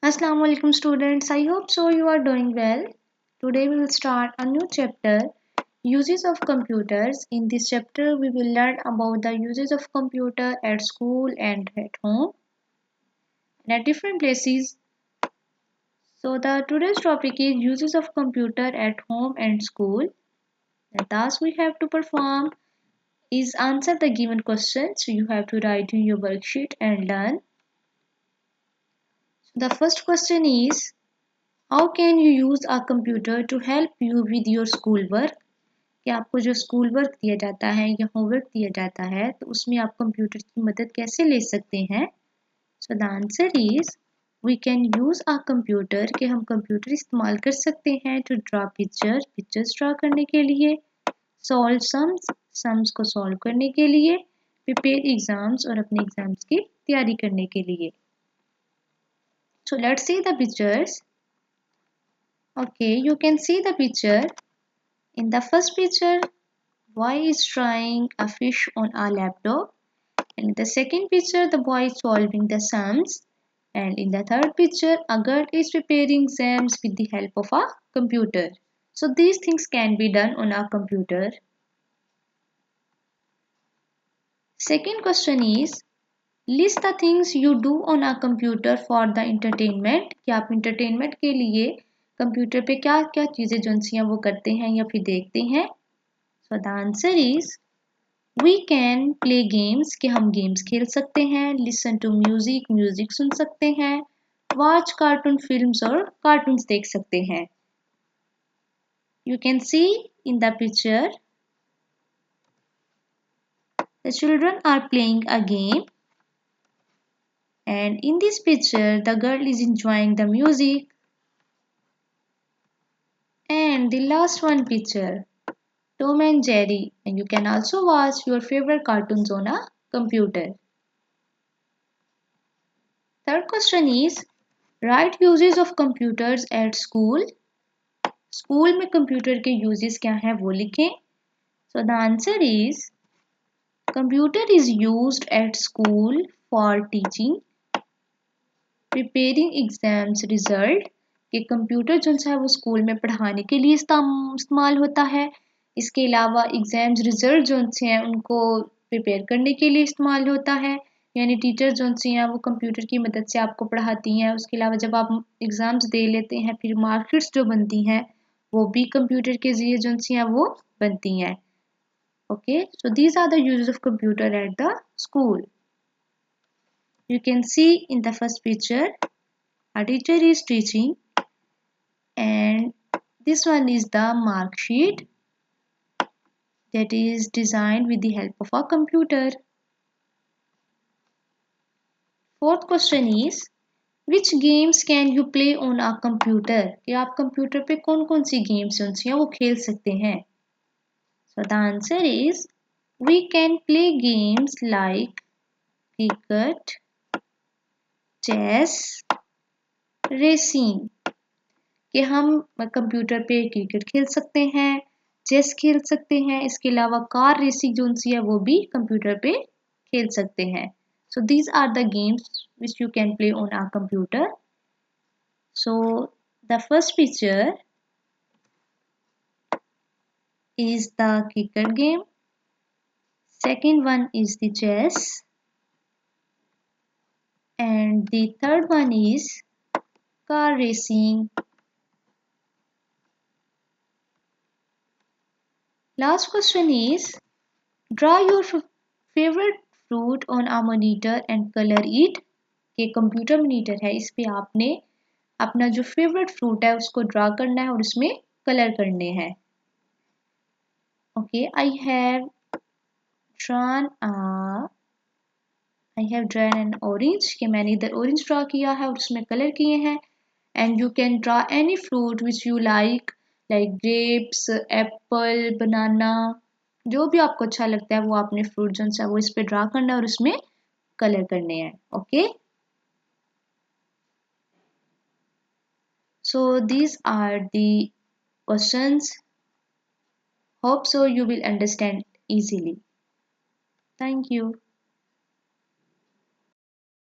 Assalamu alaikum students. I hope so you are doing well. Today we will start a new chapter, uses of computers. In this chapter we will learn about the uses of computer at school and at home and at different places. So the today's topic is uses of computer at home and school. The task we have to perform is answer the given questions. So you have to write in your worksheet and learn. So the first question is, how can you use a computer to help you with your school work? कि आपको जो school work दिया जाता है या homework दिया जाता है तो उसमें आप कंप्यूटर की मदद कैसे ले सकते हैं? So the answer is we can use a computer कि हम कंप्यूटर इस्तेमाल कर सकते हैं टू ड्रा पिक्चर्स ड्रा करने के लिए, सॉल्व सम्स को सॉल्व करने के लिए, प्रिपेयर एग्जाम्स और अपने एग्जाम्स की तैयारी करने के लिए. So let's see the pictures. Okay, you can see the picture. In the first picture, boy is drawing a fish on a laptop. In the second picture, the boy is solving the sums. And in the third picture, a girl is preparing exams with the help of a computer. So these things can be done on a computer. Second question is, list the things you do on a computer for the entertainment. कि आप entertainment के लिए computer पे क्या क्या चीज़ें जो सी हैं वो करते हैं या फिर देखते हैं. So the answer is we can play games कि हम गेम्स खेल सकते हैं, लिसन टू म्यूजिक सुन सकते हैं, वॉच कार्टून फिल्म्स और कार्टून्स देख सकते हैं. You can see in the picture the children are playing a game and in this picture the girl is enjoying the music. And the last one picture, Tom and Jerry, and you can also watch your favorite cartoons on a computer. Third question is, write uses of computers at school. School में computer के uses क्या हैं वो लिखें. सो the answer is computer is used at school for teaching, preparing exams result कि computer जो है वो स्कूल में पढ़ाने के लिए इस्तेमाल होता है. इसके अलावा एग्जाम्स रिजल्ट जो हैं उनको प्रिपेयर करने के लिए इस्तेमाल होता है. यानी टीचर जो सी हैं वो कंप्यूटर की मदद से आपको पढ़ाती हैं. उसके अलावा जब आप एग्ज़ाम्स दे लेते हैं फिर मार्कशीट्स जो बनती हैं वो भी कंप्यूटर के ज़रिए जो सी हैं वो बनती हैं. Okay, so these are the uses of computer at the school. You can see in the first picture, a teacher is teaching and this one is the mark sheet that is designed with the help of a computer. Fourth question is, which games can you play on a computer? कि आप computer पे कौन कौन सी games हैं वो खेल सकते हैं. So the answer is we can play games like cricket, chess, racing. कि हम कंप्यूटर पे क्रिकेट खेल सकते हैं, चेस खेल सकते हैं, इसके अलावा कार रेसिंग जो सी है वो भी कंप्यूटर पे खेल सकते हैं. So these are the games which you can play on our computer. So the first picture is the cricket game, second one is the chess, and the third one is car racing. Last question is, draw your favorite fruit on a monitor and color it. कि computer monitor है, इस पे आपने अपना जो favourite fruit है उसको draw करना है और उसमें कलर करने हैं. Okay, I have drawn an orange कि मैंने इधर ऑरेंज ड्रा किया है और उसमें कलर किए हैं. And you can draw any fruit which you like grapes, apple, banana, जो भी आपको अच्छा लगता है वो आपने फ्रूट जो है वो इस पे ड्रा करना है और उसमें कलर करने हैं. Okay, so these are the questions. Hope so you will understand easily. Thank you.